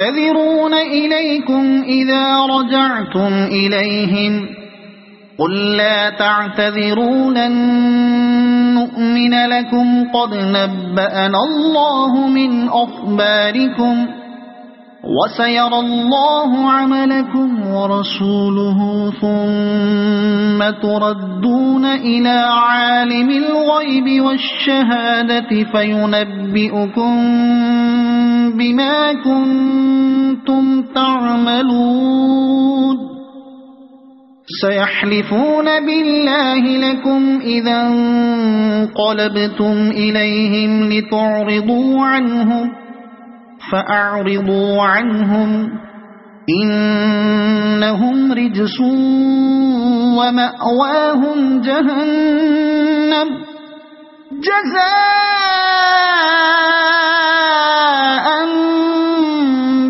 يعتذرون إليكم إذا رجعتم إليهم قل لا تعتذروا لن نؤمن لكم قد نبأنا الله من أخباركم وسيرى الله عملكم ورسوله ثم تردون إلى عالم الغيب والشهادة فينبئكم بما كنتم تعملون سيحلفون بالله لكم إذا انقلبتم إليهم لتعرضوا عنهم فأعرضوا عنهم إنهم رجس ومأواهم جهنم جزاء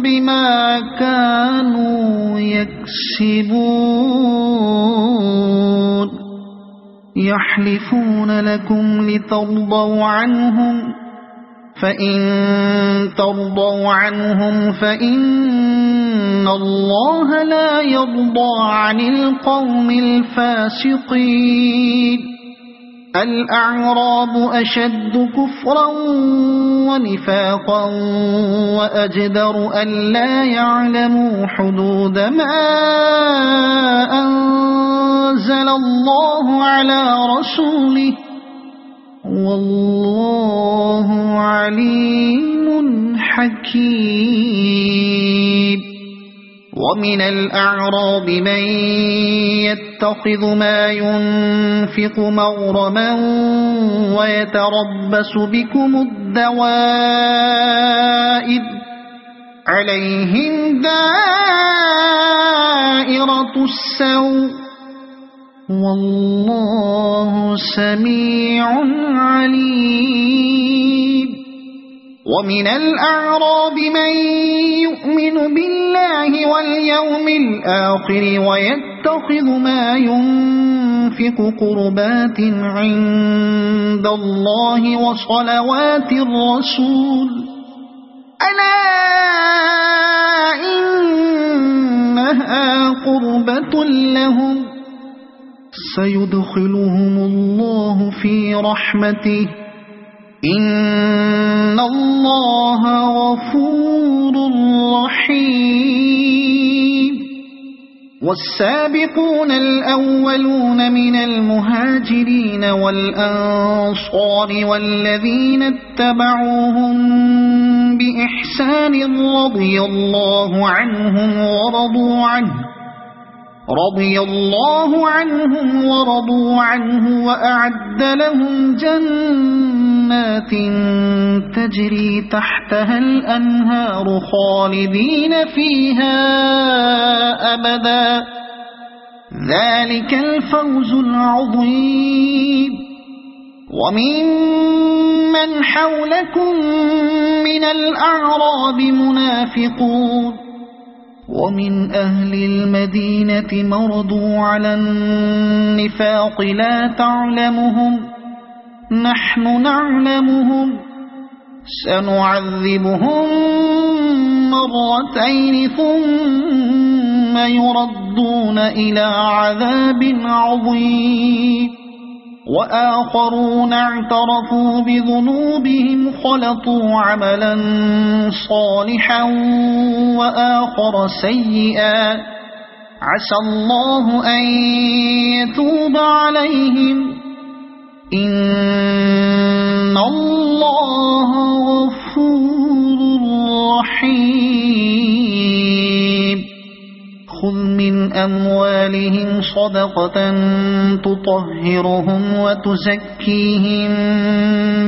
بما كانوا يكسبون يحلفون لكم لترضوا عنهم فإن ترضوا عنهم فإن الله لا يرضى عن القوم الفاسقين الأعراب أشد كفرا ونفاقا وأجدر ألا يعلموا حدود ما أنزل الله على رسوله والله عليم حكيم ومن الأعراب من يتخذ ما ينفق مغرما ويتربص بكم الدوائر عليهم دائرة السوء والله سميع عليم ومن الأعراب من يؤمن بالله واليوم الآخر ويتخذ ما ينفق قربات عند الله وصلوات الرسول ألا إنها قربة لهم سيدخلهم الله في رحمته إن الله غفور رحيم والسابقون الأولون من المهاجرين والأنصار والذين اتبعوهم بإحسان رضي الله عنهم ورضوا عنه وأعد لهم جنات تجري تحتها الأنهار خالدين فيها أبدا ذلك الفوز العظيم وممن حولكم من الأعراب منافقون ومن أهل المدينة مرضوا على النفاق لا تعلمهم نحن نعلمهم سنعذبهم مرتين ثم يردون إلى عذاب عظيم وآخرون اعترفوا بذنوبهم خلطوا عملا صالحا وآخر سيئا عسى الله أن يتوب عليهم إن الله غفور رحيم خذ من أموالهم صدقة تطهرهم وتزكيهم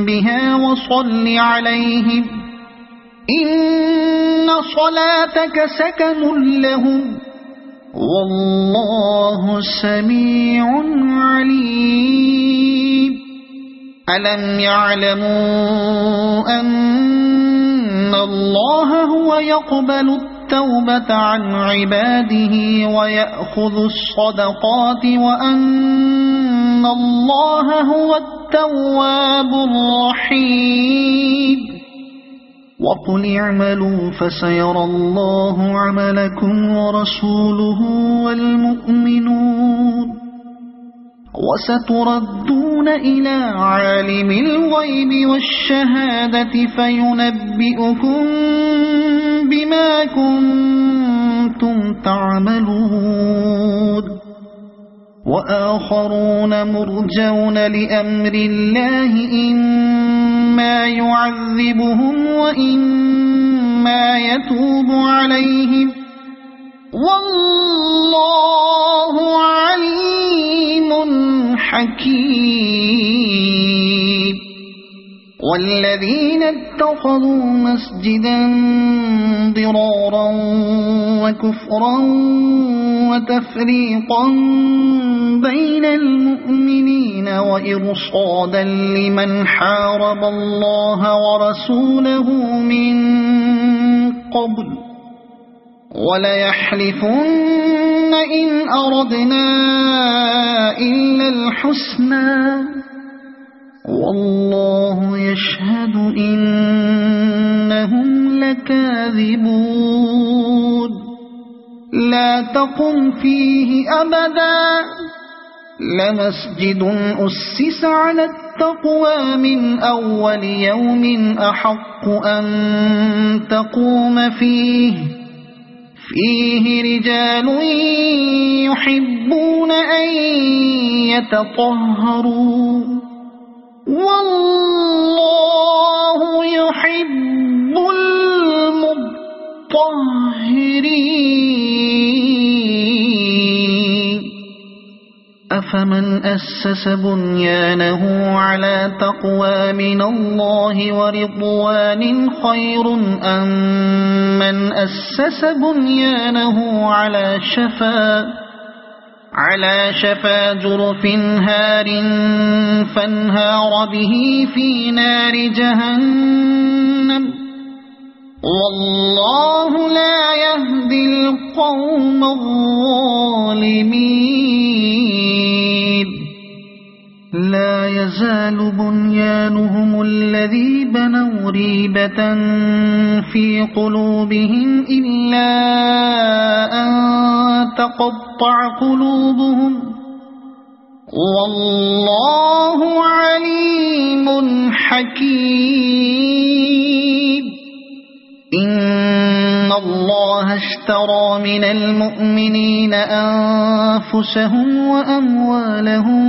بها وصل عليهم إن صلاتك سكن لهم والله سميع عليم ألم يعلموا أن الله هو يقبل التوبة عن عباده ويأخذ الصدقات وأن الله هو التواب الرحيم وقل اعملوا فسيرى الله عملكم ورسوله والمؤمنون وستردون إلى عالم الغيب والشهادة فينبئكم بما كنتم تعملون وآخرون مرجون لأمر الله إما يعذبهم وإما يتوب عليهم والله عليم حكيم والذين اتخذوا مسجدا ضرارا وكفرا وتفريقا بين المؤمنين وإرصادا لمن حارب الله ورسوله من قبل وليحلفن إن أردنا إلا الحسنى والله يشهد إنهم لكاذبون لا تقم فيه أبدا لمسجد أسس على التقوى من أول يوم أحق أن تقوم فيه رجال يحبون أن يتطهروا والله يحب المطهرين أفمن أسس بنيانه على تقوى من الله ورضوان خير أم من أسس بنيانه على شفا جرف هار فانهار به في نار جهنم والله لا يهدي القوم الظالمين لا يزال بنيانهم الذي بنوا ريبة في قلوبهم إلا أن تقطع قلوبهم والله عليم حكيم إن الله اشترى من المؤمنين أنفسهم وأموالهم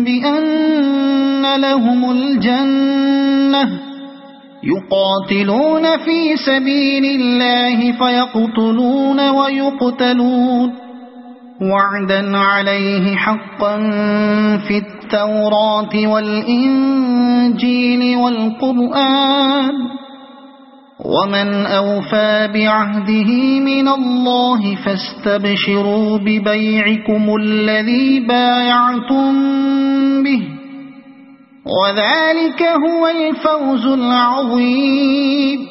بأن لهم الجنة يقاتلون في سبيل الله فيقتلون ويقتلون وعدا عليه حقا في التوراة والإنجيل والقرآن ومن أوفى بعهده من الله فاستبشروا ببيعكم الذي بايعتم به وذلك هو الفوز العظيم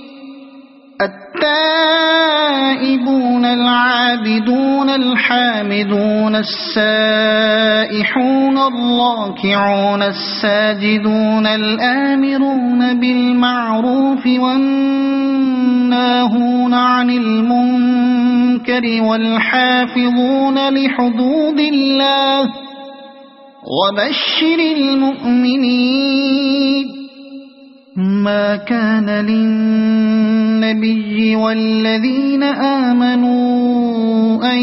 التائبون العابدون الحامدون السائحون الراكعون الساجدون الآمرون بالمعروف والناهون عن المنكر والحافظون لحدود الله وبشر المؤمنين ما كان للنبي والذين آمنوا أن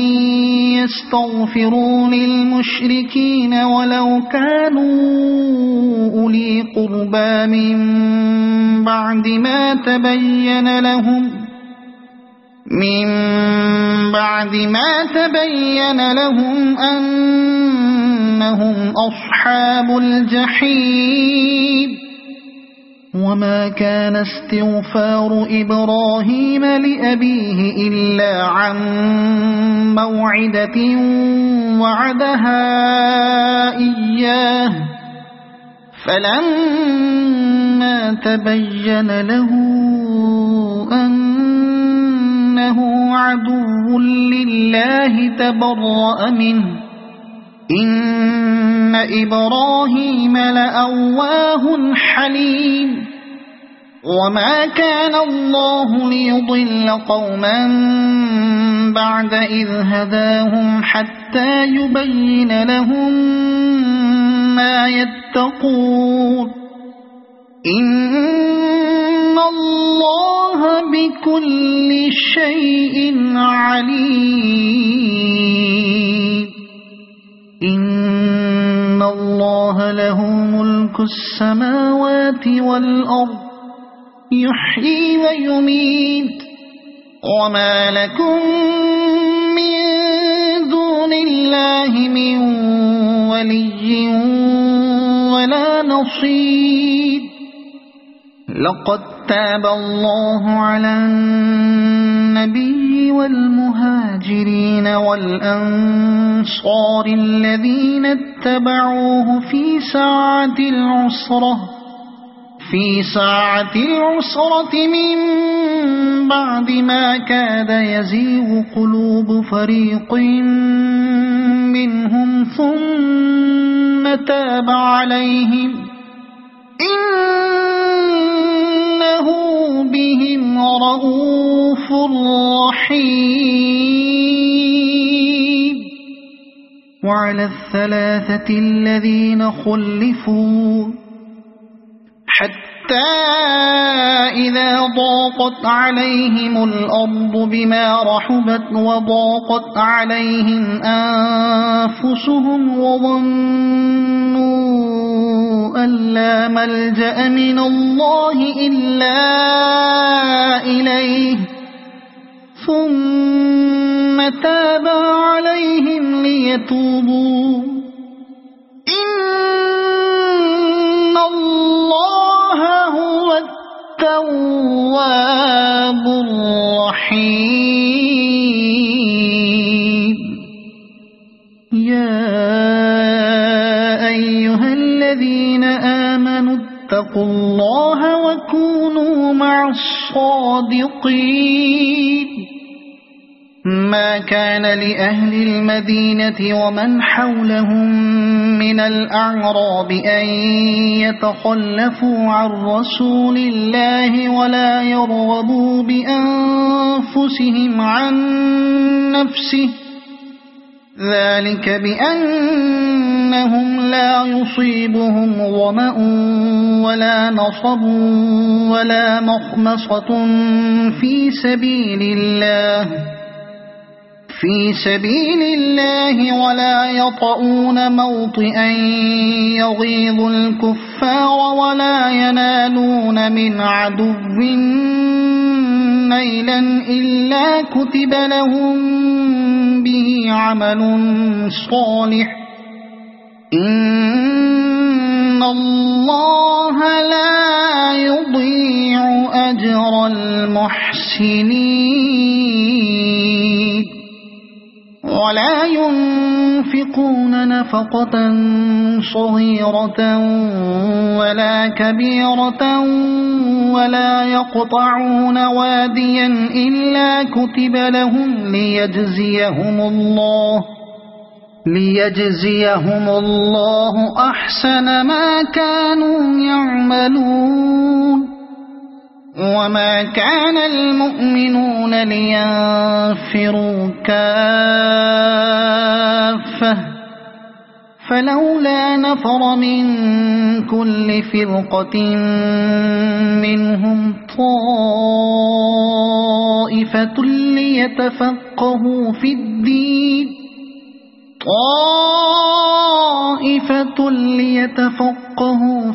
يستغفروا للمشركين ولو كانوا أولي قربى من بعد ما تبين لهم أنهم أصحاب الجحيم وما كان استغفار إبراهيم لأبيه إلا عن موعدة وعدها إياه فلما تبين له أنه عدو لله تبرأ منه إن إبراهيم لأواه حليم وما كان الله ليضل قوما بعد إذ هداهم حتى يبين لهم ما يتقون إن الله بكل شيء عليم إن الله له ملك السماوات والأرض يحيي ويميت وما لكم من دون الله من ولي ولا نصير لقد تاب الله على النبي والمهاجرين والأنصار الذين اتبعوه في ساعة العسرة من بعد ما كاد يزيغ قلوب فريق منهم ثم تاب عليهم إنه بهم رءوف رحيم وعلى الثلاثة الذين خلفوا حتى إذا ضاقت عليهم الأرض بما رحبت وضاقت عليهم أنفسهم وظنوا أن لا ملجأ من الله إلا إليه ثم تاب عليهم ليتوبوا إن الله هو التواب الرحيم يا أيها الذين آمنوا اتقوا الله وكونوا مع الصادقين ما كان لأهل المدينة ومن حولهم من الأعراب أن يتخلفوا عن رسول الله ولا يرغبوا بأنفسهم عن نفسه ذلك بأنهم لا يصيبهم ظمأ ولا نصب ولا مخمصة في سبيل الله ولا يطؤون موطئا يغيظ الكفار ولا ينالون من عدو نيلا إلا كتب لهم به عمل صالح إن الله لا يضيع أجر المحسنين ولا ينفقون نفقة صغيرة ولا كبيرة ولا يقطعون واديا إلا كتب لهم ليجزيهم الله أحسن ما كانوا يعملون وما كان المؤمنون لينفروا كافة فلولا نفر من كل فرقة منهم طائفة ليتفقهوا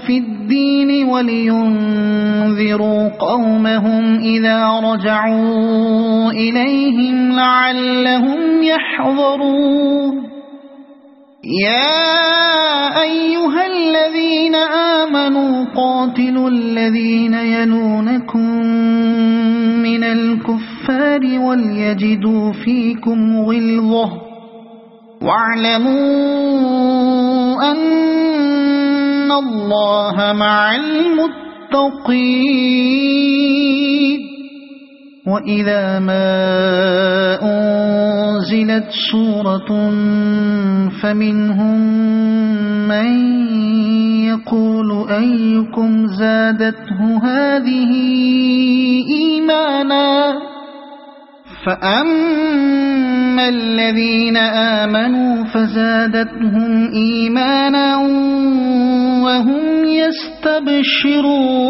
في الدين ولينذروا قومهم إذا رجعوا إليهم لعلهم يحذرون يا أيها الذين آمنوا قاتلوا الذين يلونكم من الكفار وليجدوا فيكم غلظة واعلموا أن الله مع المتقين وإذا ما أنزلت سورة فمنهم من يقول أيكم زادته هذه إيمانا فأما الذين آمنوا فزادتهم إيمانا وهم يستبشرون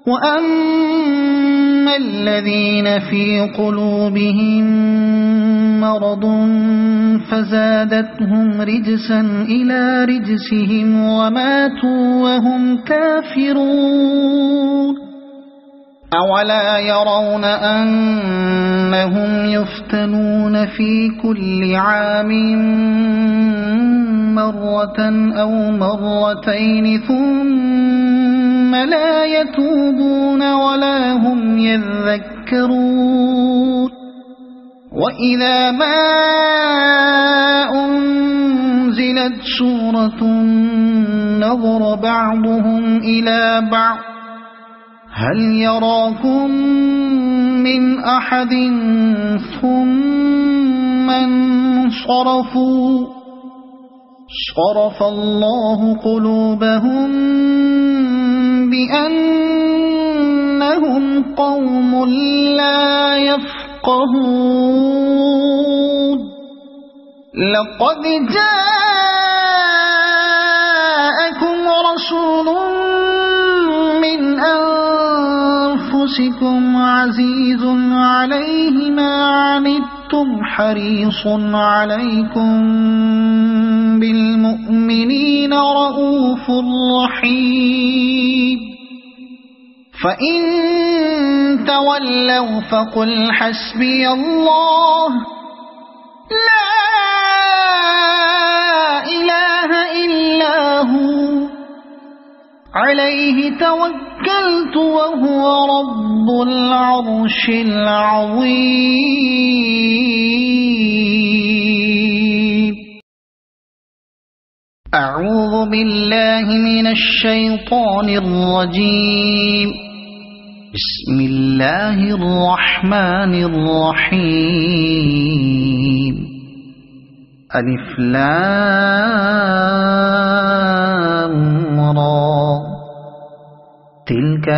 وأما الذين في قلوبهم مرض فزادتهم رجسا إلى رجسهم وماتوا وهم كافرون أولا يرون أنهم يفتنون في كل عام مرة أو مرتين ثم لا يتوبون ولا هم يذكرون وإذا ما أنزلت سورة نظر بعضهم إلى بعض هل يراكم من أحد ثم انصرفوا صرف الله قلوبهم بأنهم قوم لا يفقهون لقد جاءكم رسول من أنفسكم عزيز عليه ما عنتم حريص عليكم بالمؤمنين رؤوف رحيم فإن تولوا فقل حسبي الله لا إله إلا هو عليه توكلت وهو رب العرش العظيم أعوذ بالله من الشيطان الرجيم بسم الله الرحمن الرحيم ألف لام را تلك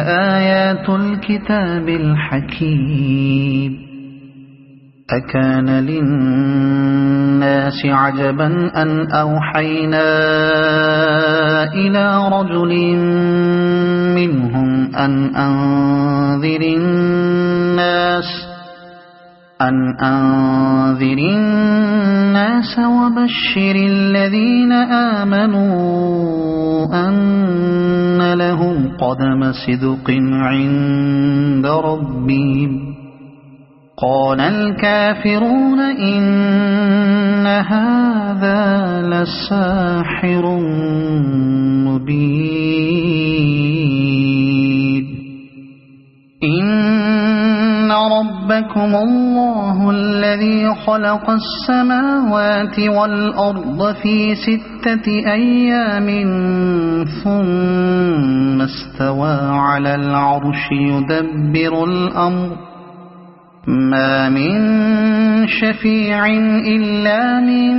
آيات الكتاب الحكيم أكان للناس عجبا أن أوحينا إلى رجل منهم أن أنذر الناس وبشر الذين آمنوا أن لهم قدم صدق عند ربهم قال الكافرون إن هذا لساحر مبين إن ربكم الله الذي خلق السماوات والأرض في 6 أيام ثم استوى على العرش يدبر الأمر ما من شفيع إلا من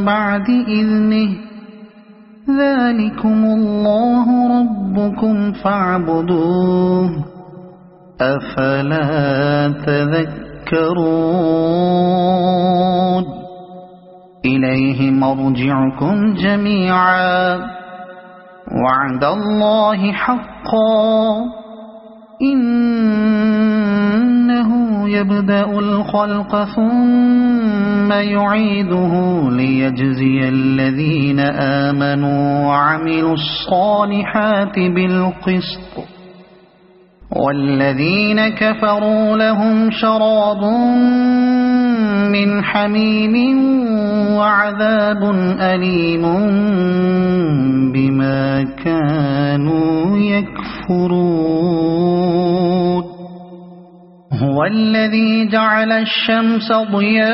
بعد إذنه ذلكم الله ربكم فاعبدوه أفلا تذكرون إليه مرجعكم جميعا وعد الله حقا إنه يبدأ الخلق ثم يعيده ليجزي الذين آمنوا وعملوا الصالحات بالقسط والذين كفروا لهم شراب من حميم وعذاب أليم بما كانوا يكفرون هو الذي جعل الشمس ضياء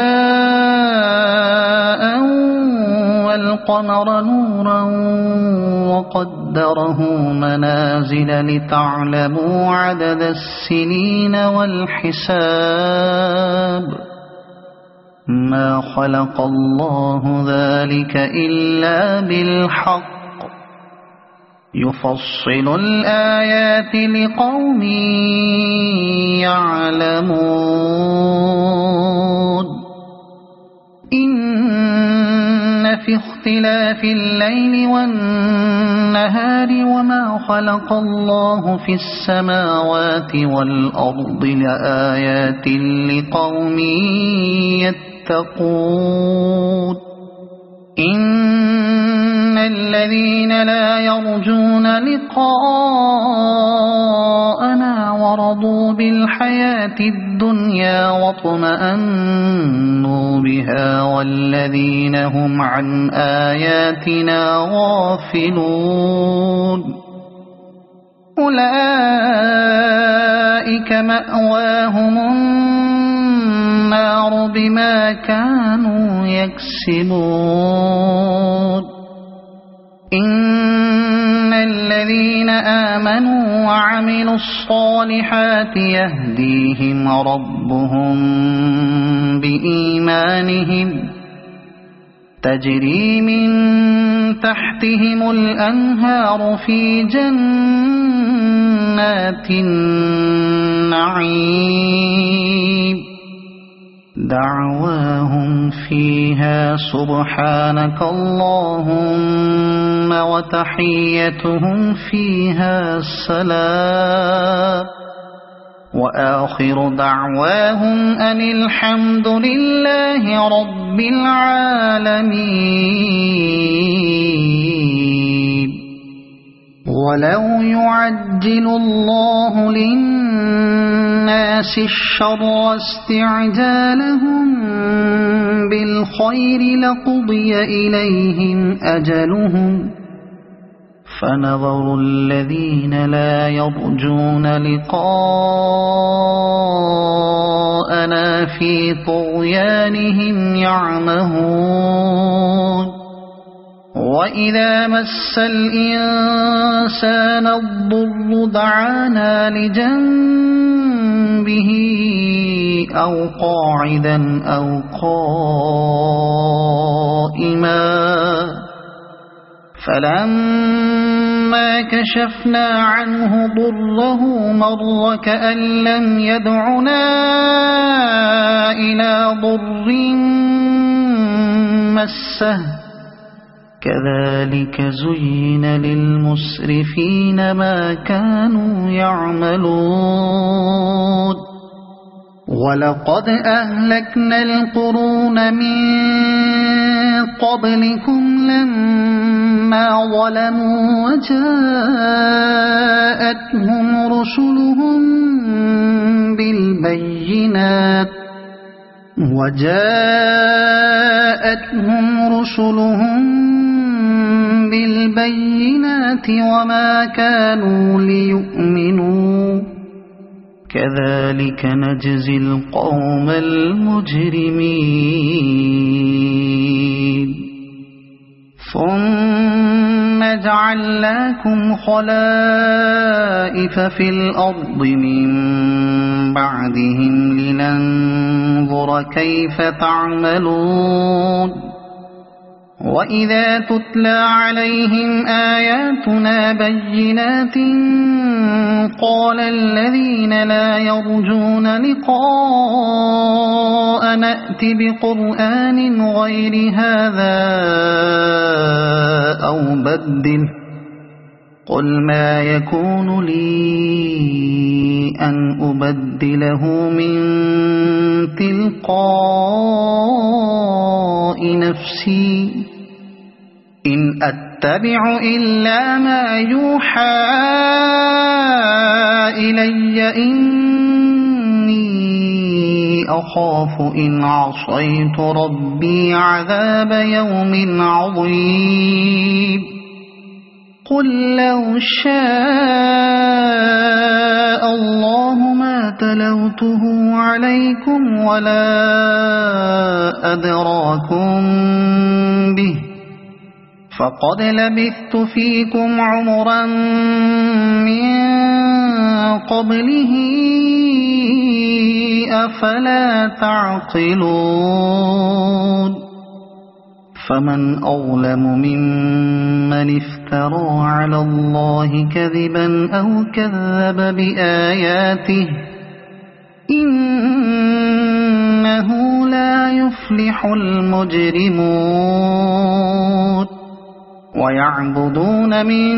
والقمر نورا وقدره منازل لتعلموا عدد السنين والحساب ما خلق الله ذلك إلا بالحق يفصل الآيات لقوم يعلمون إن في اختلاف الليل والنهار وما خلق الله في السماوات والأرض لآيات لقوم يتقون إن الذين لا يرجون لقاءنا ورضوا بالحياة الدنيا واطمأنوا بها والذين هم عن آياتنا غافلون أولئك مأواهم النار بما كانوا يكسبون إن الذين آمنوا وعملوا الصالحات يهديهم ربهم بإيمانهم تجري من تحتهم الأنهار في جنات النعيم دعواهم فيها سبحانك اللهم وتحيتهم فيها سلام وآخر دعواهم أن الحمد لله رب العالمين ولو يعجل الله للناس الشر استعجالهم بالخير لقضي إليهم أجلهم فنظر الذين لا يرجون لقاءنا في طغيانهم يعمهون وإذا مس الإنسان الضر دعانا لجنبه أو قاعدا أو قائما فلما كشفنا عنه ضره مر كأن لم يدعنا إلى ضر مسه كذلك زين للمسرفين ما كانوا يعملون ولقد أهلكنا القرون من قبلكم لما ظلموا وجاءتهم رسلهم بالبينات وما كانوا ليؤمنوا كذلك نجزي القوم المجرمين ثم جعلناكم خلائف في الأرض من بعدهم لننظر كيف تعملون وإذا تتلى عليهم آياتنا بينات قال الذين لا يرجون لقاء نأت بقرآن غير هذا أو بدل قل ما يكون لي أن أبدله من تلقاء نفسي إن أتبع إلا ما يوحى إلي إني أخاف إن عصيت ربي عذاب يوم عظيم قل لو شاء الله ما تلوته عليكم ولا أدراكم به فقد لبثت فيكم عمرا من قبله أفلا تعقلون فمن أظلم ممن افترى على الله كذبا أو كذب بآياته إنه لا يفلح المجرمون ويعبدون من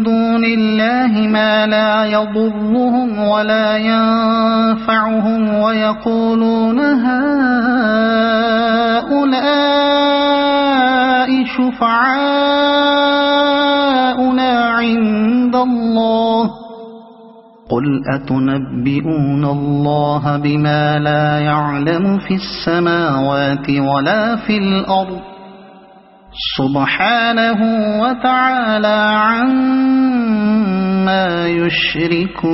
دون الله ما لا يضرهم ولا ينفعهم ويقولون هؤلاء شفعاؤنا عند الله قل أتنبئون الله بما لا يعلم في السماوات ولا في الأرض سبحانه وتعالى عما يشركون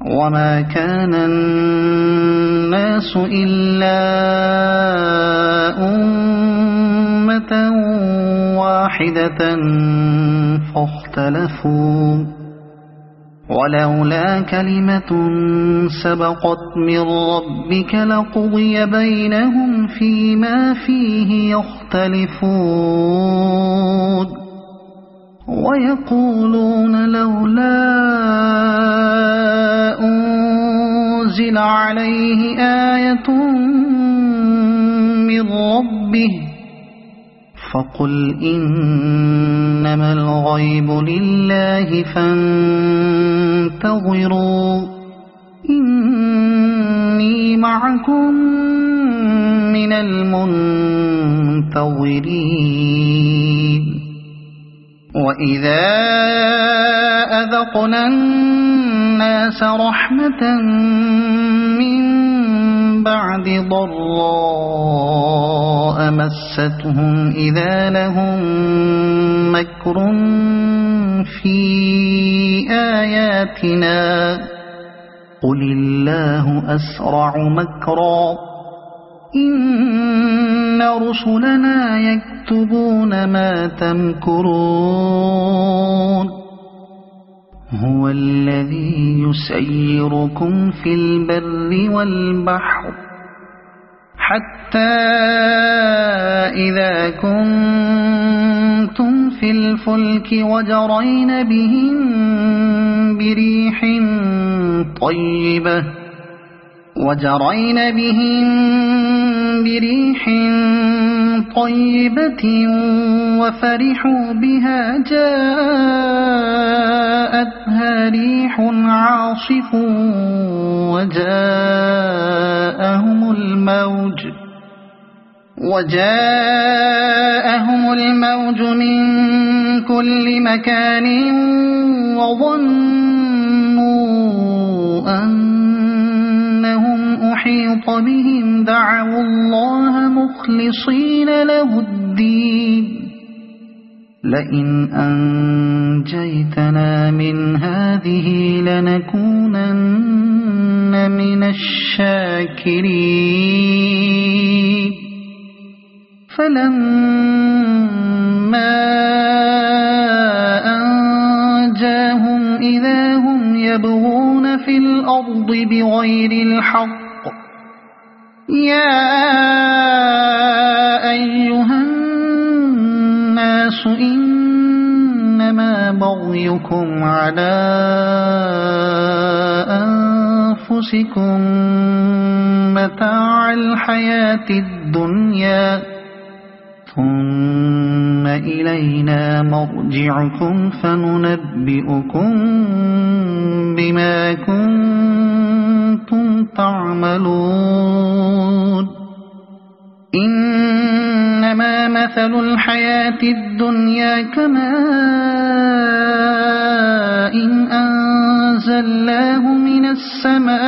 وما كان الناس إلا أمة واحدة فاختلفوا ولولا كلمة سبقت من ربك لقضي بينهم فيما فيه يختلفون ويقولون لولا أنزل عليه آية من ربه فقل إنما الغيب لله فانتظروا إني معكم من المنتظرين وإذا أذقنا الناس رحمة من بعد ضراء مستهم إذا لهم مكر في آياتنا قل الله أسرع مكرا إن رسلنا يكتبون ما تمكرون هو الذي يسيركم في البر والبحر حتى إذا كنتم في الفلك وجرين بهم بريح طيبة وفرحوا بها جاءتها ريح عاصف وجاءهم الموج من كل مكان وظنوا أنهم أحيط بهم دعوا الله مخلصين له الدين لئن أنجيتنا من هذه لنكونن من الشاكرين فلما أنجاهم إذا هم يبغون في الأرض بغير الحق يا أيها الناس إنما بغيكم على أنفسكم متاع الحياة الدنيا ثم إلينا مرجعكم فننبئكم بما كنتم تعملون إنما مثل الحياة الدنيا كماء أنزلناه من السماء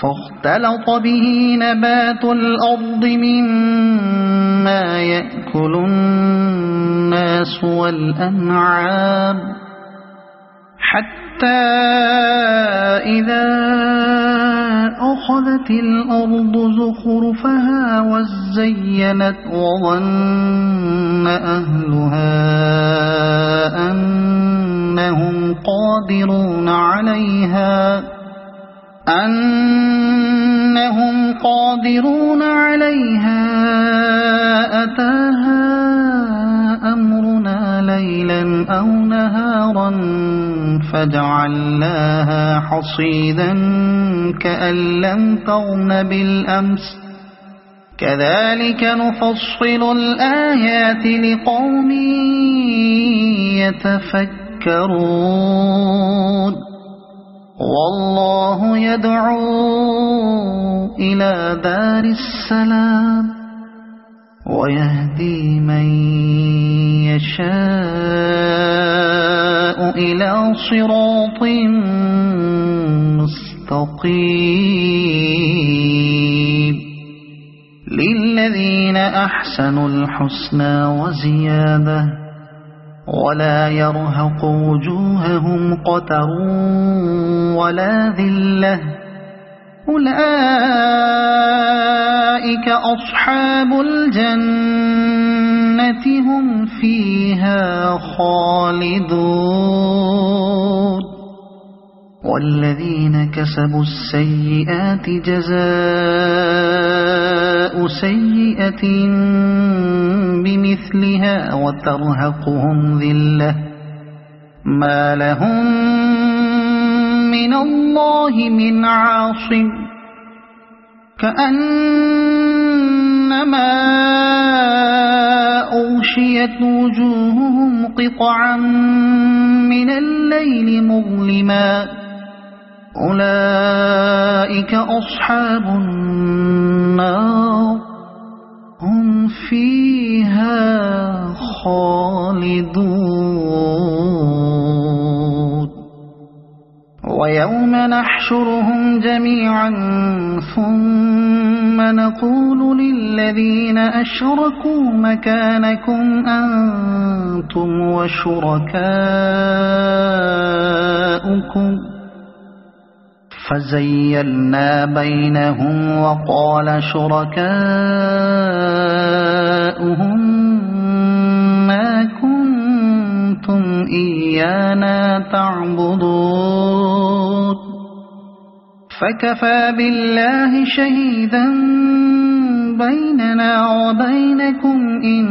فاختلط به نبات الأرض مما يأكل الناس والأنعام حتى إذا أخذت الأرض زخرفها وزينت وظن أهلها قادرون عليها أتاها أمرنا ليلا أو نهارا فجعلناها حصيدا كأن لم تغن بالأمس كذلك نفصل الآيات لقوم يتفكرون والله يدعو إلى دار السلام ويهدي من يشاء إلى صراط مستقيم للذين أحسنوا الحسنى وزيادة ولا يرهق وجوههم قتر ولا ذلة أولئك أصحاب الجنة هم فيها خالدون والذين كسبوا السيئات جزاء سيئة بمثلها وترهقهم ذلة ما لهم من الله من عاصم كأنما أغشيت وجوههم قطعا من الليل مظلما أولئك أصحاب النار هم فيها خالدون ويوم نحشرهم جميعا ثم نقول للذين أشركوا مكانكم أنتم وشركاؤكم فزيلنا بينهم وقال شركاؤهم ما كنتم إيانا تعبدون فكفى بالله شهيدا بيننا وبينكم إن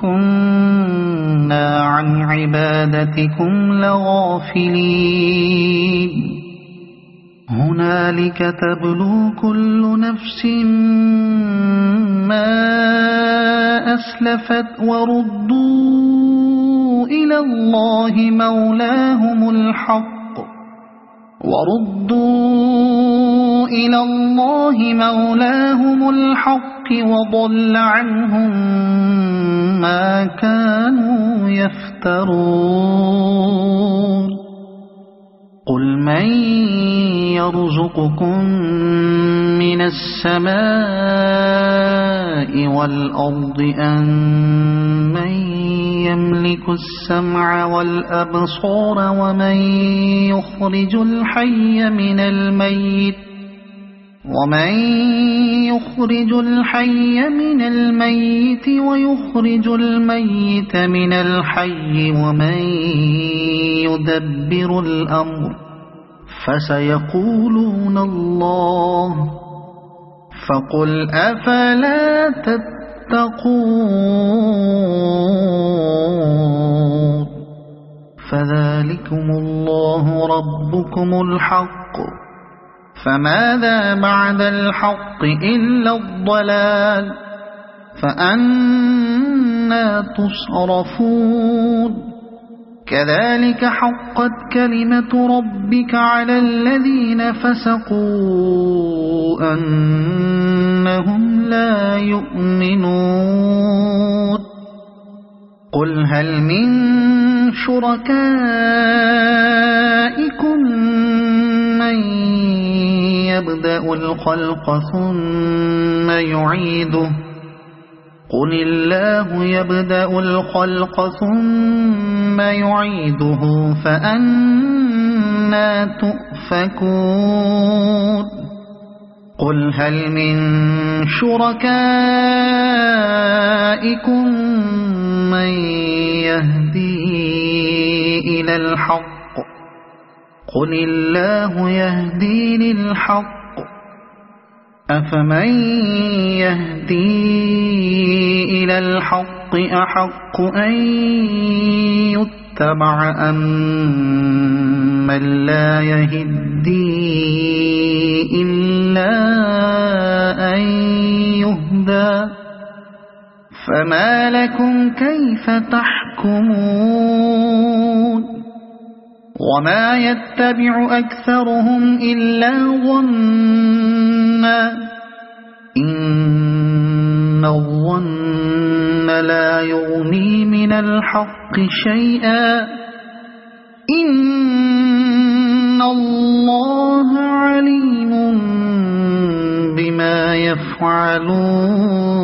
كنا عن عبادتكم لغافلين هنالك تبلو كل نفس ما أسلفت وردوا إلى الله مولاهم الحق وضل عنهم ما كانوا يفترون قل من يرزقكم من السماء والأرض أم من يملك السمع والأبصار ومن يخرج الحي من الميت ويخرج الميت من الحي ومن يدبر الأمر فسيقولون الله فقل أفلا تتقون فذلكم الله ربكم الحق فماذا بعد الحق إلا الضلال فأنى تصرفون كذلك حقت كلمة ربك على الذين فسقوا أنهم لا يؤمنون قل هل من شركائكم من يبدأ الخلق ثم يعيده قل الله يبدأ الخلق ثم يعيده فأنى تؤفكون قل هل من شركائكم من يهدي إلى الحق قل الله يهدي للحق أفمن يهدي إلى الحق أحق أن يتبع أم من لا يهدي إلا أن يهدى فما لكم كيف تحكمون وما يتبع أكثرهم إلا ظنا إن الظن لا يغني من الحق شيئا إن الله عليم بما يفعلون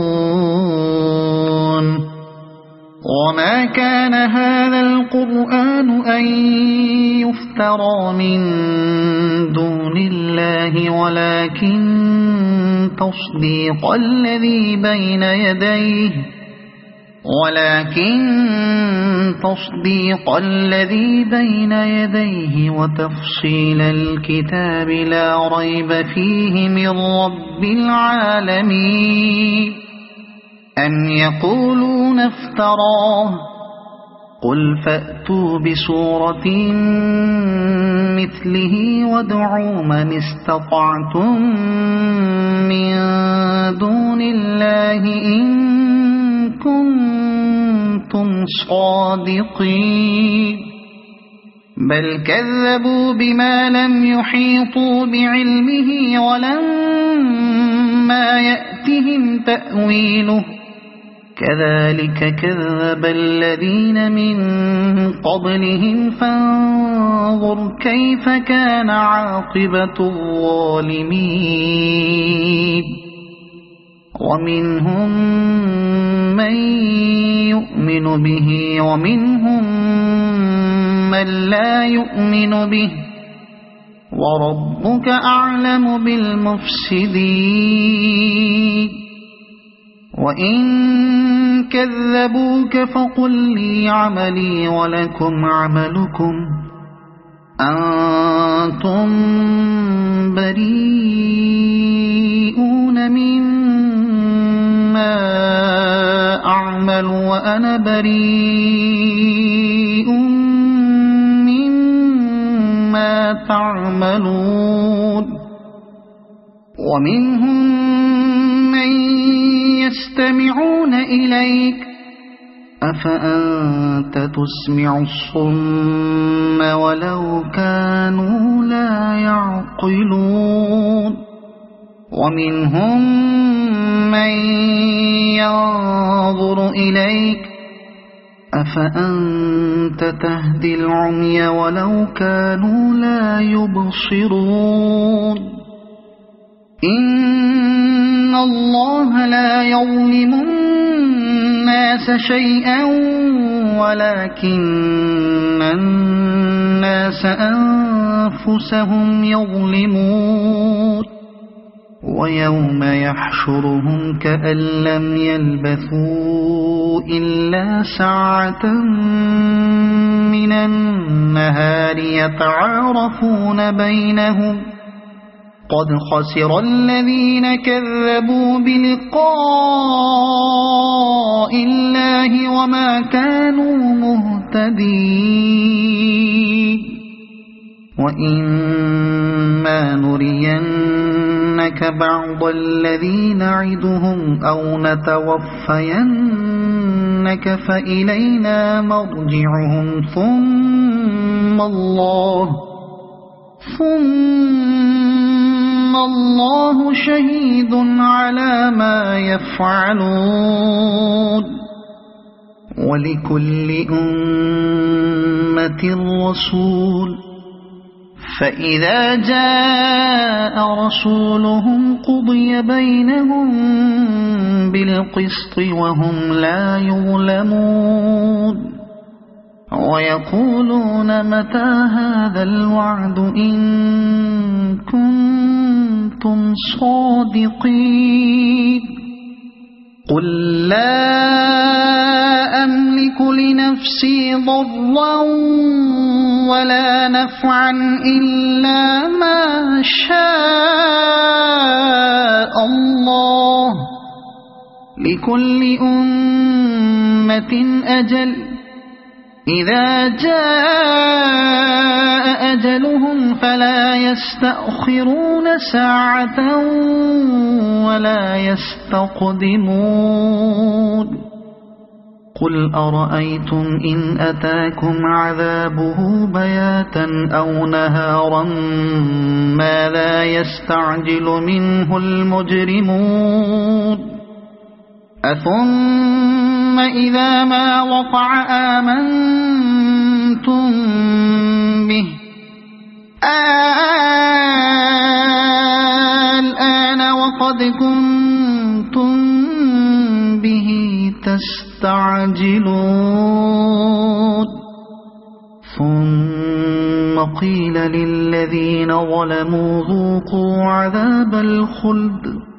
وما كان هذا القرآن أن يفترى من دون الله ولكن تصديق الذي بين يديه وتفصيل الكتاب لا ريب فيه من رب العالمين أم يقولون افتراه قل فأتوا بسورة مثله وادعوا من استطعتم من دون الله إن كنتم صادقين بل كذبوا بما لم يحيطوا بعلمه ولما يأتهم تأويله كذلك كذب الذين من قبلهم فانظر كيف كان عاقبة الظالمين ومنهم من يؤمن به ومنهم من لا يؤمن به وربك أعلم بالمفسدين وإن كذبوك فقل لي عملي ولكم عملكم أنتم بريئون مما أعمل وأنا بريء مما تعملون ومنهم من يستمعون إليك أفأنت تسمع الصم ولو كانوا لا يعقلون ومنهم من ينظر إليك أفأنت تهدي العمي ولو كانوا لا يبصرون إن الله لا يظلم الناس شيئا ولكن الناس أنفسهم يظلمون ويوم يحشرهم كأن لم يلبثوا إلا ساعة من النهار يتعارفون بينهم قد خسر الذين كذبوا بلقاء الله وما كانوا مهتدين وإما نرينك بعض الذي نعدهم أو نتوفينك فإلينا مرجعهم ثم الله شهيد على ما يفعلون ولكل أمة رسول فإذا جاء رسولهم قضي بينهم بالقسط وهم لا يظلمون ويقولون متى هذا الوعد إن كنتم صادقين قل لا أملك لنفسي ضرا ولا نفعا إلا ما شاء الله لكل أمة أجل إذا جاء أجلهم فلا يستأخرون ساعة ولا يستقدمون قل أرأيتم إن أتاكم عذابه بياتا أو نهارا ماذا يستعجل منه المجرمون أثم إذا ما وقع آمنتم به الآن وقد كنتم به تستعجلون ثم قيل للذين ظلموا ذوقوا عذاب الخلد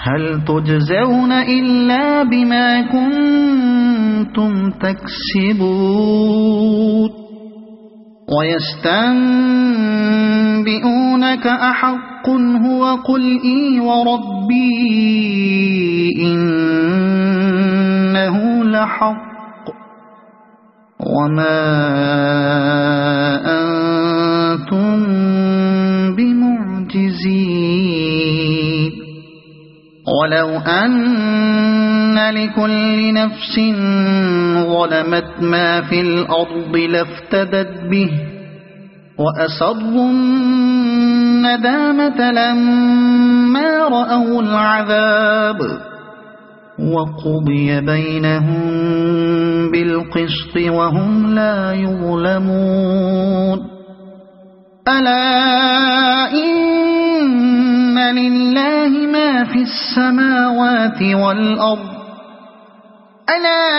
هل تجزون إلا بما كنتم تكسبون ويستنبئونك أحق هو قل إي وربي إنه لحق وما أنتم بمعجزين ولو أن لكل نفس ظلمت ما في الأرض لافتدت به وأسروا الندامة لما رأوا العذاب وقضي بينهم بالقسط وهم لا يظلمون ألا إن لله ما في السماوات والأرض ألا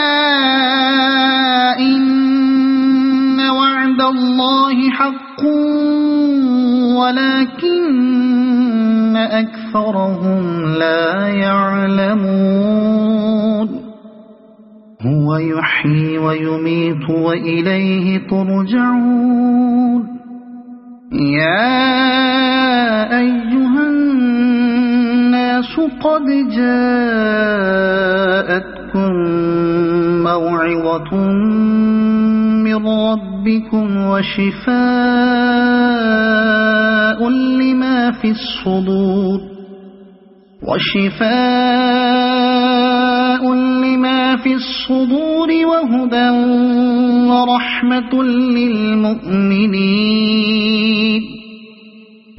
إن وعد الله حق ولكن أكثرهم لا يعلمون هو يحيي ويميت وإليه ترجعون يا أيها الناس قد جاءتكم موعظة من ربكم وشفاء لما في الصدور وهدى ورحمة للمؤمنين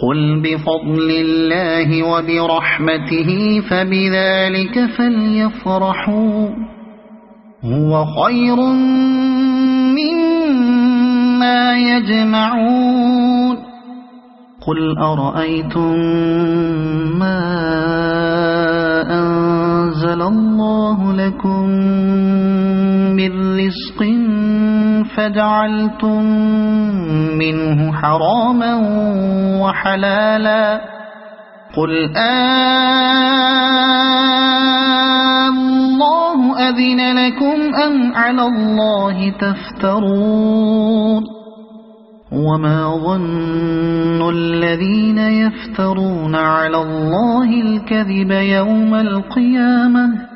قل بفضل الله وبرحمته فبذلك فليفرحوا هو خير مما يجمعون قل أرأيتم ما أنزل الله لكم من رزق فجعلتم منه حراما وحلالا قل الله أذن لكم أم على الله تفترون وما ظن الذين يفترون على الله الكذب يوم القيامة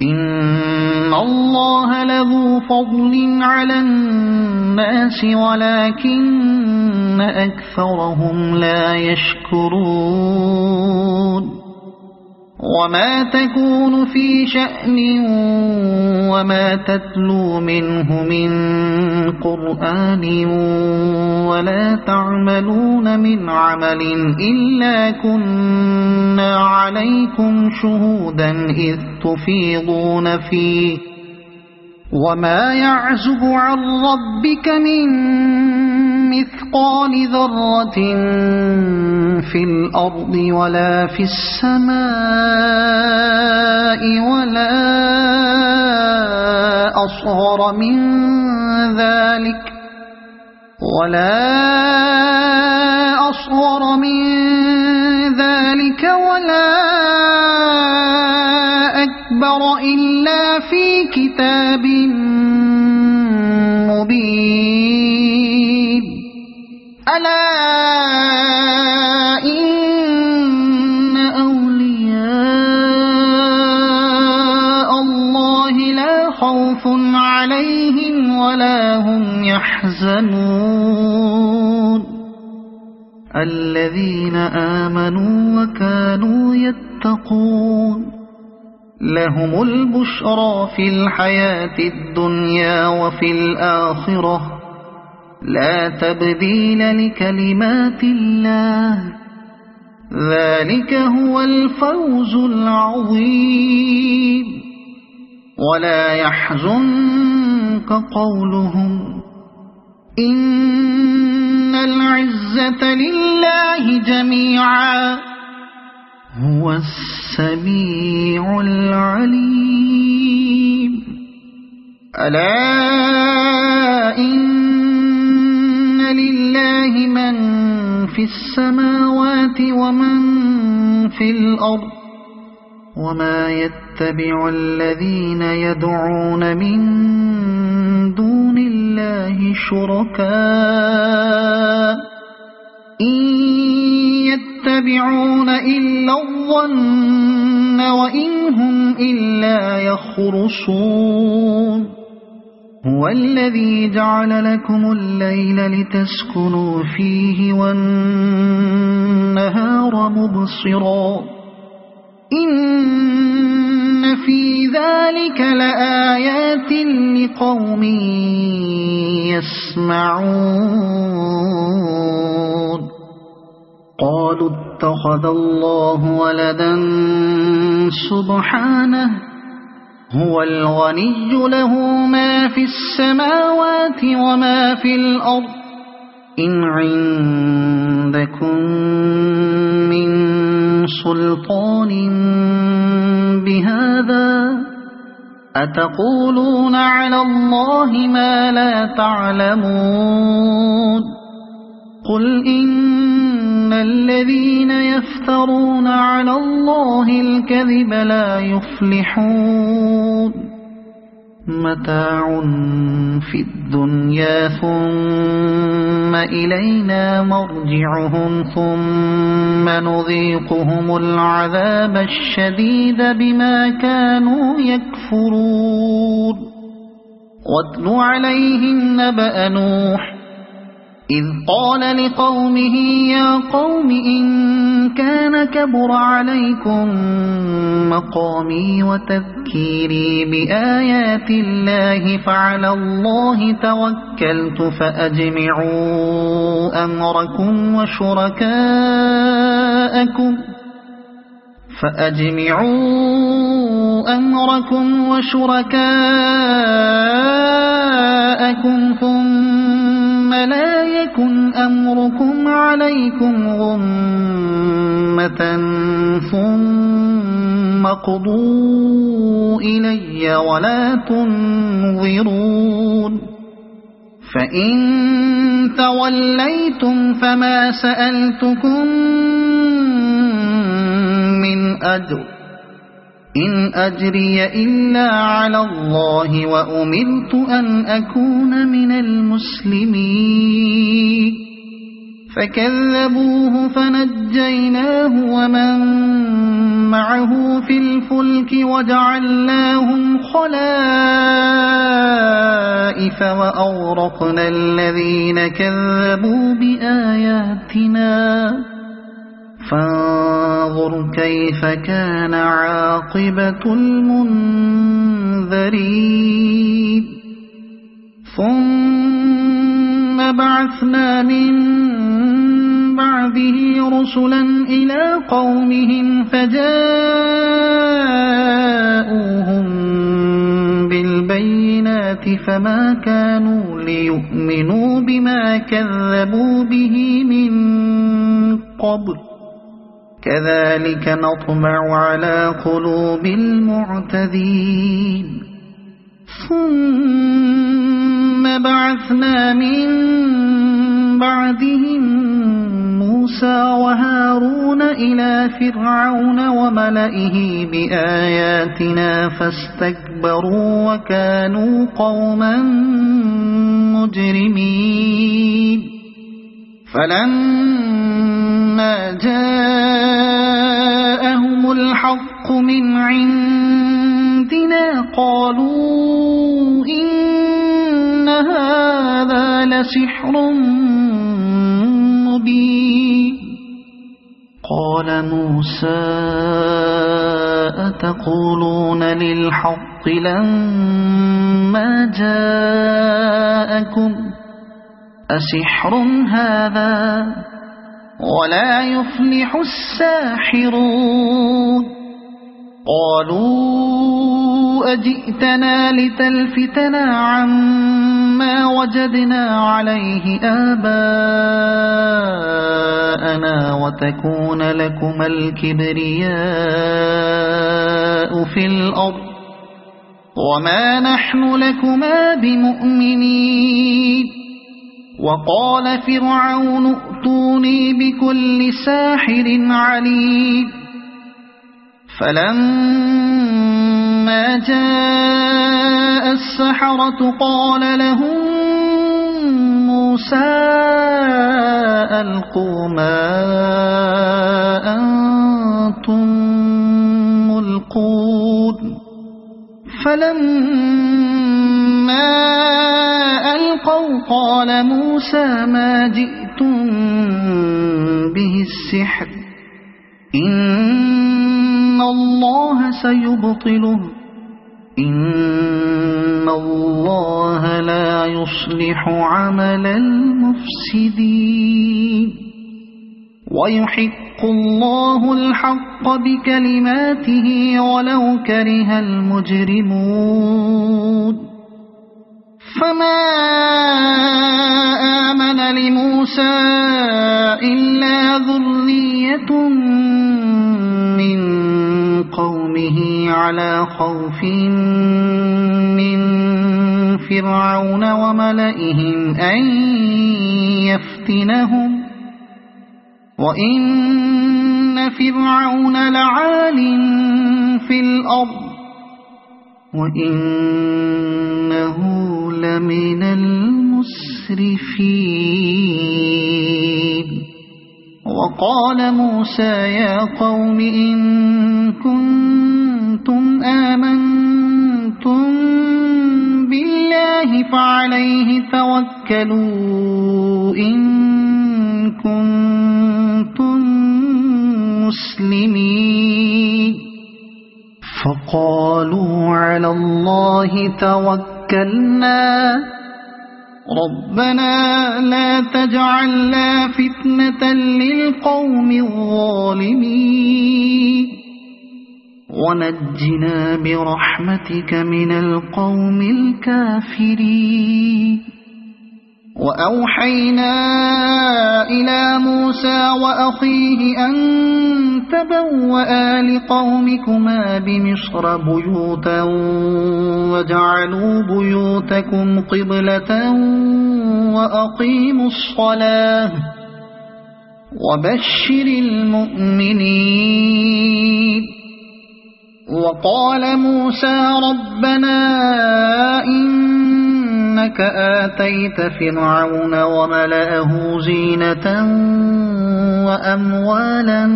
إن الله لذو فضل على الناس ولكن أكثرهم لا يشكرون وما تكون في شأن وما تتلو منه من قرآن ولا تعملون من عمل إلا كنا عليكم شهودا إذ تفيضون فيه وما يعزب عن ربك من مثقال ذرة في الأرض ولا في السماء ولا أصغر من ذلك ولا أكبر إلا في كتاب مبين ألا إن أولياء الله لا خوف عليهم ولا هم يحزنون الذين آمنوا وكانوا يتقون لهم البشرى في الحياة الدنيا وفي الآخرة لا تبديل لكلمات الله ذلك هو الفوز العظيم ولا يحزنك قولهم إن العزة لله جميعا هو السميع العليم ألا إن لله من في السماوات ومن في الأرض وما يتبع الذين يدعون من دون الله شركاء إن يتبعون إلا الظن وإن هم إلا يخرصون هو الذي جعل لكم الليل لتسكنوا فيه والنهار مبصرا إن في ذلك لآيات لقوم يسمعون قالوا اتخذ الله ولدا سبحانه هو الغني له ما في السماوات وما في الأرض إن عندكم من سلطان بهذا أتقولون على الله ما لا تعلمون قل إن الذين يفترون على الله الكذب لا يفلحون متاع في الدنيا ثم إلينا مرجعهم ثم نذيقهم العذاب الشديد بما كانوا يكفرون واتل عليهم نبأ نوح إذ قال لقومه يا قوم إن كان كبر عليكم مقامي وتذكيري بآيات الله فعلى الله توكلت فأجمعوا أمركم وشركاءكم ثم لا يكن أمركم عليكم غمة ثم قضوا إلي ولا تنظرون فإن توليتم فما سألتكم من أجر إن أجري إلا على الله وأمرت أن أكون من المسلمين فكذبوه فنجيناه ومن معه في الفلك وجعلناهم خلائف وأغرقنا الذين كذبوا بآياتنا فانظر كيف كان عاقبة المنذرين ثم بعثنا من بعده رسلا إلى قومهم فجاءوهم بالبينات فما كانوا ليؤمنوا بما كذبوا به من قبل كذلك نطبع على قلوب المعتدين ثم بعثنا من بعدهم موسى وهارون إلى فرعون وملئه بآياتنا اسْتَكْبَرُوا وَكَانُوا قَوْمًا مُجْرِمِينَ فَلَمَّا جَاءَهُمُ الْحَقُّ مِنْ عِندِنَا قَالُوا إِنَّ هَذَا لَسِحْرٌ مُبِينٌ قَالَ مُوسَى أَتَقُولُونَ لِلْحَقِّ لَمَّا جَاءَكُمْ أَسِحْرٌ هَذَا وَلَا يُفْلِحُ السَّاحِرُونَ قَالُوا أَجِئْتَنَا لِتَلْفِتَنَا عَمَّا وَجَدْنَا عَلَيْهِ آبَاءَنَا وَتَكُونَ لَكُمَا الْكِبْرِيَاءُ فِي الْأَرْضِ وَمَا نَحْنُ لَكُمَا بِمُؤْمِنِينَ وَقَالَ فِرْعَوْنُ ائْتُونِي بِكُلِّ سَاحِرٍ عَلِيمٍ فَلَمَّا جَاءَ السَّحَرَةُ قَالَ لَهُم مُوسَى أَلْقُوا مَا أَنتُم مُّلْقُونَ فَلَمَّا أَلْقَوْا قَالَ مُوسَى مَا جِئْتُم بِهِ السِّحْرُ إِنَّ اللَّهَ سَيُبْطِلُهُ إِنَّ اللَّهَ لَا يُصْلِحُ عَمَلَ الْمُفْسِدِينَ وَيُحِقُّ اللَّهُ الْحَقَّ بِكَلِمَاتِهِ وَلَوْ كَرِهَ الْمُجْرِمُونَ فَمَا آمَنَ لِمُوسَى إِلَّا ذُرِّيَّةٌ مِّن قَوْمِهِ عَلَى خَوْفٍ مِّن فِرْعَوْنَ وَمَلَئِهِمْ أَن يَفْتِنَهُمْ وَإِنَّ فِرْعَوْنَ لَعَالٍ فِي الْأَرْضِ وَإِنَّهُ لَمِنَ الْمُسْرِفِينَ وَقَالَ مُوسَى يَا قَوْمِ إِن كُنتُمْ آمَنتُم بِاللَّهِ فَعَلَيْهِ تَوَكَّلُوا إِن كُنتُم مُّسْلِمِينَ فَقَالُوا عَلَى اللَّهِ تَوَكَّلْنَا رَبَّنَا لَا تَجْعَلْنَا فِتْنَةً لِلْقَوْمِ الظَّالِمِينَ وَنَجِّنَا بِرَحْمَتِكَ مِنَ الْقَوْمِ الْكَافِرِينَ وَأَوْحَيْنَا إِلَى مُوسَى وَأَخِيهِ أَن تَبَوَّآ لِقَوْمِكُمَا بِمِصْرَ بُيُوتًا وَاجْعَلُوا بُيُوتَكُمْ قِبْلَةً وَأَقِيمُوا الصَّلَاةَ وَبَشِّرِ الْمُؤْمِنِينَ وَقَالَ مُوسَى رَبَّنَا إِنَّكَ آتَيْتَ فِرْعَوْنَ وَمَلَأَهُ زِينَةً وَأَمْوَالًا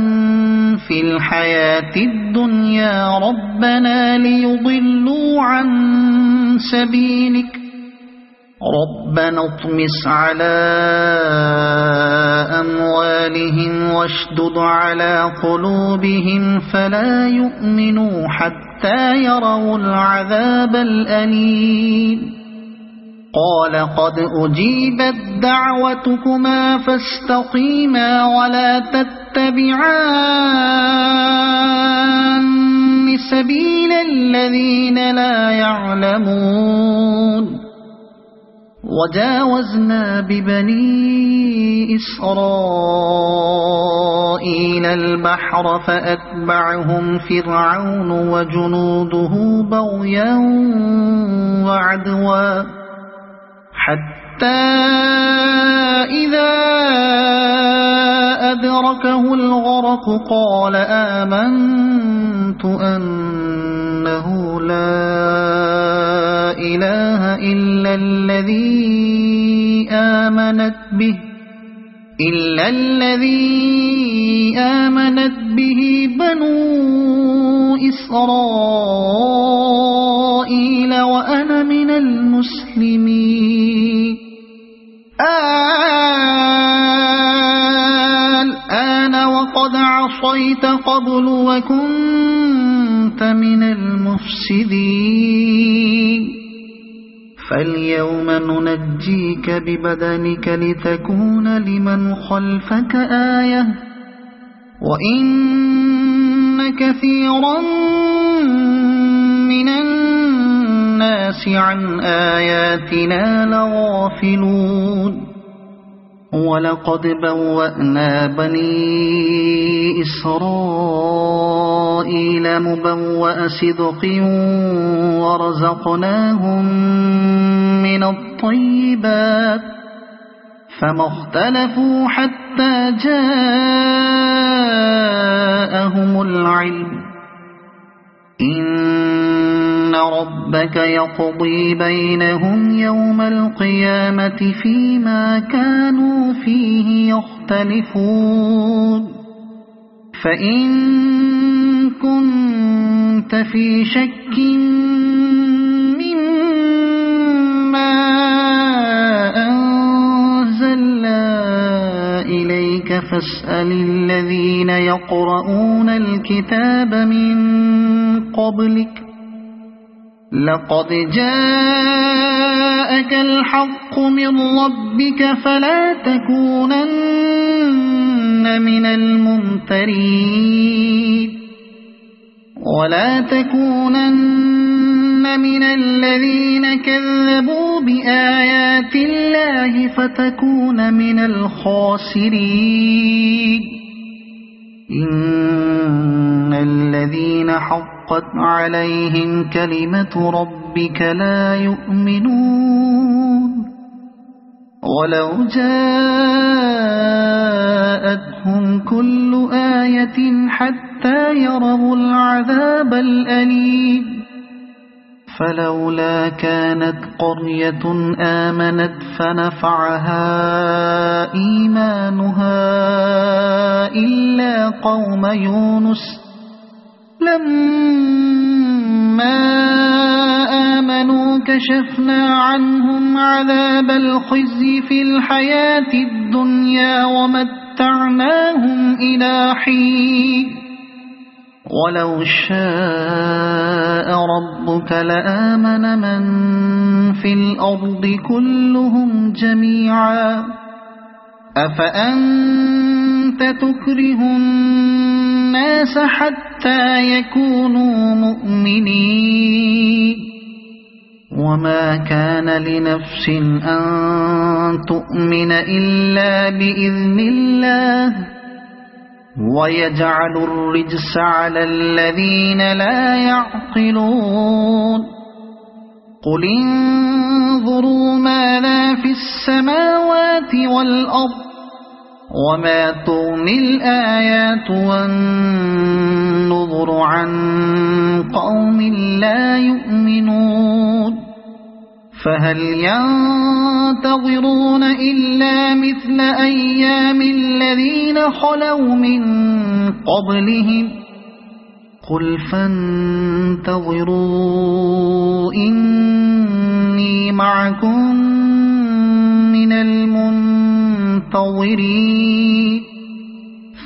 فِي الْحَيَاةِ الدُّنْيَا رَبَّنَا لِيُضِلُّوا عَن سَبِيلِكَ رَبَّنَا اطْمِسْ عَلَى أَمْوَالِهِمْ وَاشْدُدْ عَلَى قُلُوبِهِمْ فَلَا يُؤْمِنُوا حَتَّى يَرَوُا الْعَذَابَ الْأَلِيمَ قَالَ قَدْ أُجِيبَتْ دَعْوَتُكُمَا فَاسْتَقِيمَا وَلَا تَتَّبِعَانِ سَبِيلَ الَّذِينَ لَا يَعْلَمُونَ وَجَاوَزْنَا بِبَنِي إِسْرَائِيلَ الْبَحْرَ فَأَتْبَعَهُمْ فِرْعَوْنُ وَجُنُودُهُ بَغْيًا وَعَدْوًا حَتَّى إِذَا أَدْرَكَهُ الْغَرَقُ قَالَ آمَنْتُ أَنَّهُ لَا إله إلا الذي آمنت به بنو إسرائيل وأنا من المسلمين الآن وقد عصيت قبل وكنت من المفسدين فاليوم ننجيك ببدنك لتكون لمن خلفك آية وإن كثيرا من الناس عن آياتنا لغافلون ولقد بوأنا بني إسرائيل مبوأ صدق ورزقناهم من الطيبات فما اختلفوا حتى جاءهم العلم إن ربك يقضي بينهم يوم القيامة فيما كانوا فيه يختلفون فإن كنت في شك مما أنزلنا إليك فاسأل الذين يقرؤون الكتاب من قبلك لقد جاءك الحق من ربك فلا تكونن من الممترين ولا تكونن من الذين كذبوا بآيات الله فتكون من الخاسرين إن الذين حقت عليهم كلمة ربك لا يؤمنون ولو جاءتهم كل آية حتى يروا العذاب الأليم فلولا كانت قرية آمنت فنفعها إيمانها إلا قوم يونس لما آمنوا كشفنا عنهم عذاب الخزي في الحياة الدنيا ومتعناهم إلى حين ولو شاء ربك لآمن من في الأرض كلهم جميعا أفأنت تكره الناس حتى يكونوا مؤمنين وما كان لنفس أن تؤمن إلا بإذن الله ويجعل الرجس على الذين لا يعقلون قل انظروا ماذا في السماوات والأرض وما تغني الآيات والنذر عن قوم لا يؤمنون فهل ينتظرون إلا مثل أيام الذين خلوا من قبلهم قل فانتظروا إني معكم من المنتظرين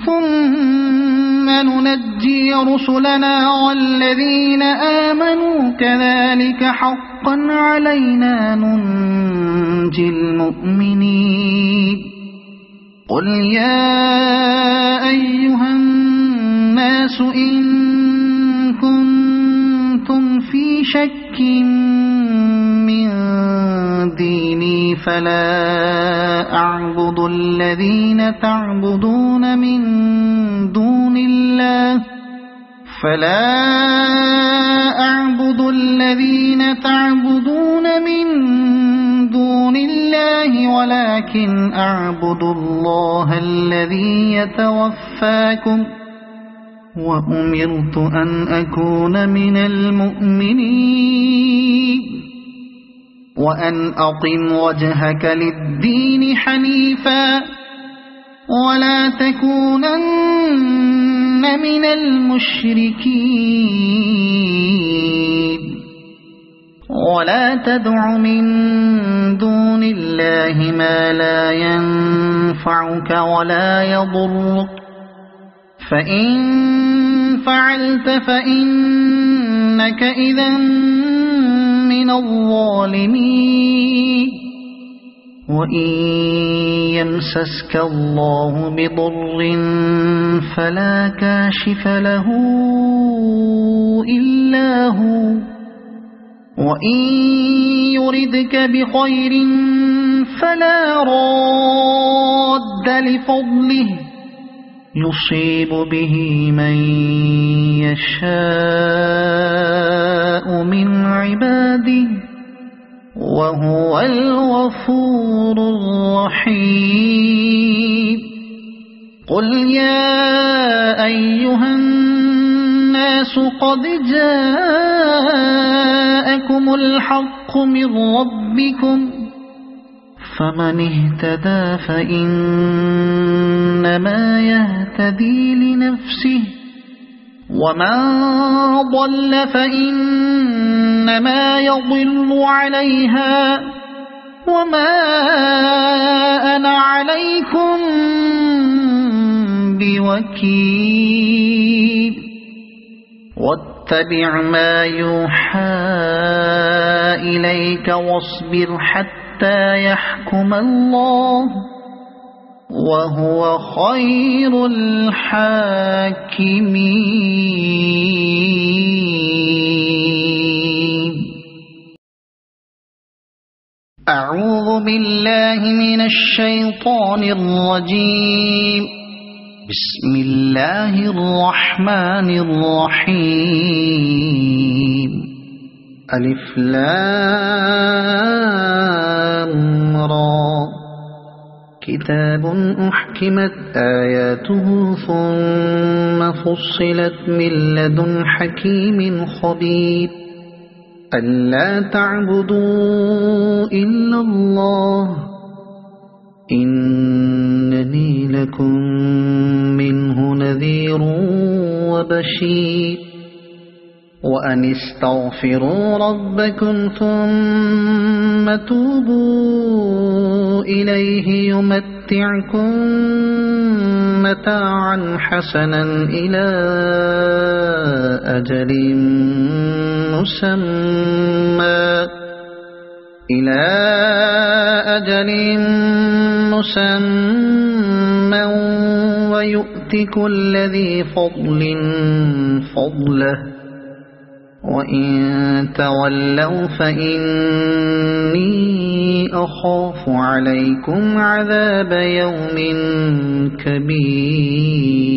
ثم ننجي رسلنا والذين آمنوا كذلك حقا علينا ننجي المؤمنين قل يا أيها الناس إن كنتم في شك من ديني فلا أعبد الذين تعبدون من دون الله ولكن أعبد الله الذي يتوفاكم وأمرت أن أكون من المؤمنين وأن أقم وجهك للدين حنيفا ولا تكونن من المشركين ولا تدع من دون الله ما لا ينفعك ولا يضرك فإن فعلت فإنك إذا من الظالمين وإن يمسسك الله بضر فلا كاشف له إلا هو وإن يردك بخير فلا راد لفضله يصيب به من يشاء من عباده وهو الغفور الرحيم قل يا أيها الناس قد جاءكم الحق من ربكم فمن اهتدى فإنما يهتدي لنفسه ومن ضل فإنما يضل عليها وما أنا عليكم بوكيل واتبع ما يوحى إليك واصبر حتى يحكم الله وهو خير الحاكمين. أعوذ بالله من الشيطان الرجيم. بسم الله الرحمن الرحيم. ألف لام را كتاب أحكمت آياته ثم فصلت من لدن حكيم خبير ألا تعبدوا إلا الله إنني لكم منه نذير وبشير وأن استغفروا ربكم ثم توبوا إليه يمتعكم متاعا حسنا إلى أجل مسمى ويؤت كل ذي فضل فضله وإن تولوا فإني أخاف عليكم عذاب يوم كبير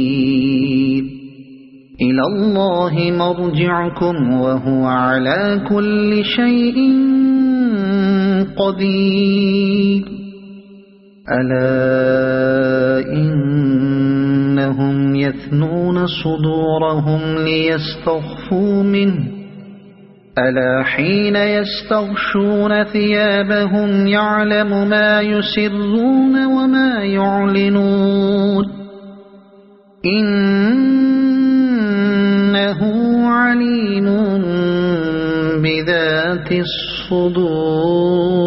إلى الله مرجعكم وهو على كل شيء قدير ألا إنهم يثنون صدورهم ليستخفوا منه ألا حين يستغشون ثيابهم يعلم ما يسرون وما يعلنون إنه عليم بذات الصدور.